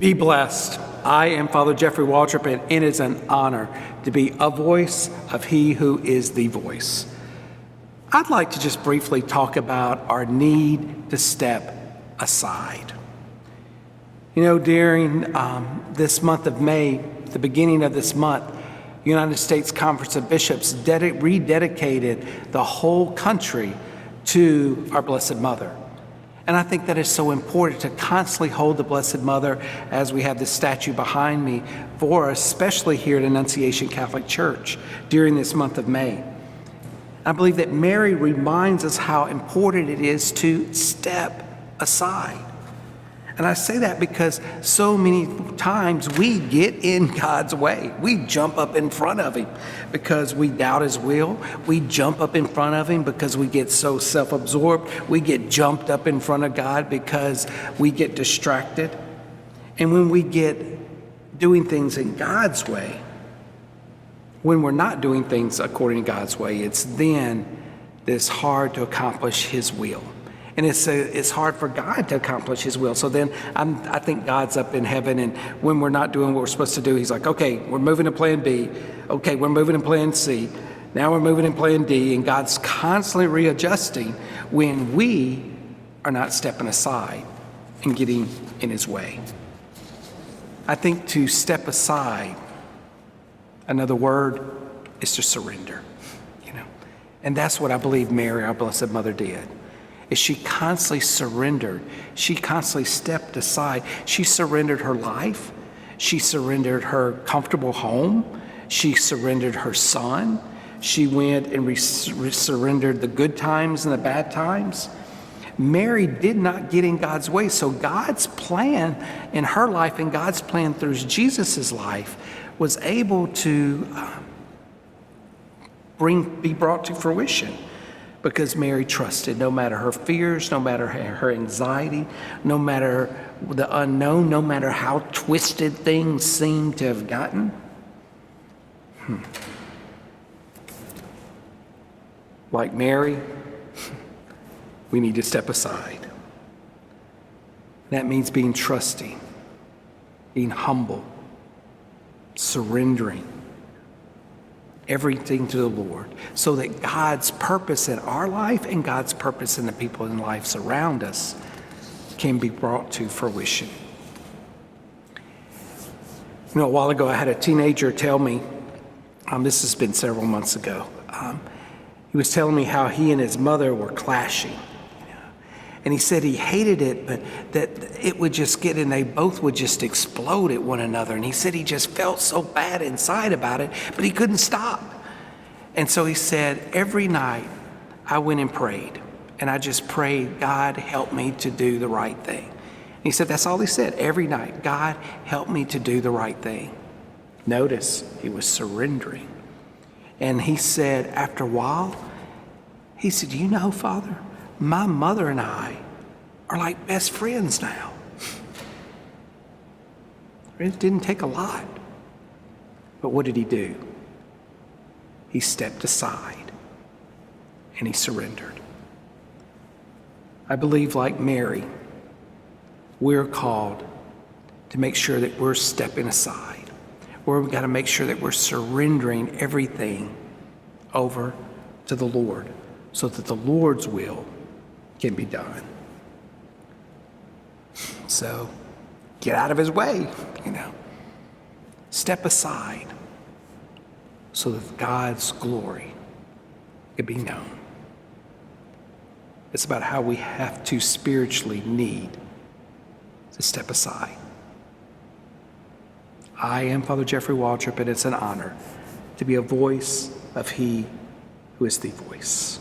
Be blessed. I am Father Jeffrey Waltrip, and it is an honor to be a voice of He who is the voice. I'd like to just briefly talk about our need to step aside. You know, during this month of May, the beginning of this month, United States Conference of Bishops rededicated the whole country to our Blessed Mother. And I think that is so important to constantly hold the Blessed Mother, as we have this statue behind me, for us, especially here at Annunciation Catholic Church during this month of May. I believe that Mary reminds us how important it is to step aside. And I say that because so many times we get in God's way. We jump up in front of Him because we doubt His will. We jump up in front of Him because we get so self-absorbed. We get jumped up in front of God because we get distracted. And when we get doing things in God's way, when we're not doing things according to God's way, it's then that it's hard to accomplish His will. And it's hard for God to accomplish His will. So then I think God's up in heaven, and when we're not doing what we're supposed to do, He's like, okay, we're moving to plan B. Okay, we're moving to plan C. Now we're moving to plan D. And God's constantly readjusting when we are not stepping aside and getting in His way. I think to step aside, another word, is to surrender. And that's what I believe Mary, our Blessed Mother, did. Is she constantly surrendered. She constantly stepped aside. She surrendered her life. She surrendered her comfortable home. She surrendered her son. She went and surrendered the good times and the bad times. Mary did not get in God's way. So God's plan in her life and God's plan through Jesus' life was able to be brought to fruition. Because Mary trusted, no matter her fears, no matter her anxiety, no matter the unknown, no matter how twisted things seem to have gotten. Like Mary, we need to step aside. That means being trusting, being humble, surrendering everything to the Lord, so that God's purpose in our life and God's purpose in the people in lives around us can be brought to fruition. A while ago, I had a teenager tell me, this has been several months ago, he was telling me how he and his mother were clashing. And he said he hated it, but that it would just get, and they both would just explode at one another. And he said he just felt so bad inside about it, but he couldn't stop. And so he said, every night I went and prayed. And I just prayed, God, help me to do the right thing. And he said, that's all he said every night. God, help me to do the right thing. Notice he was surrendering. And he said, after a while, he said, you know, Father, my mother and I are like best friends now. It didn't take a lot. But what did he do? He stepped aside and he surrendered. I believe, like Mary, we're called to make sure that we're stepping aside. We've got to make sure that we're surrendering everything over to the Lord, so that the Lord's will can be done. So get out of His way, Step aside so that God's glory can be known. It's about how we have to spiritually need to step aside. I am Father Jeffrey Waltrip, and it's an honor to be a voice of He who is the voice.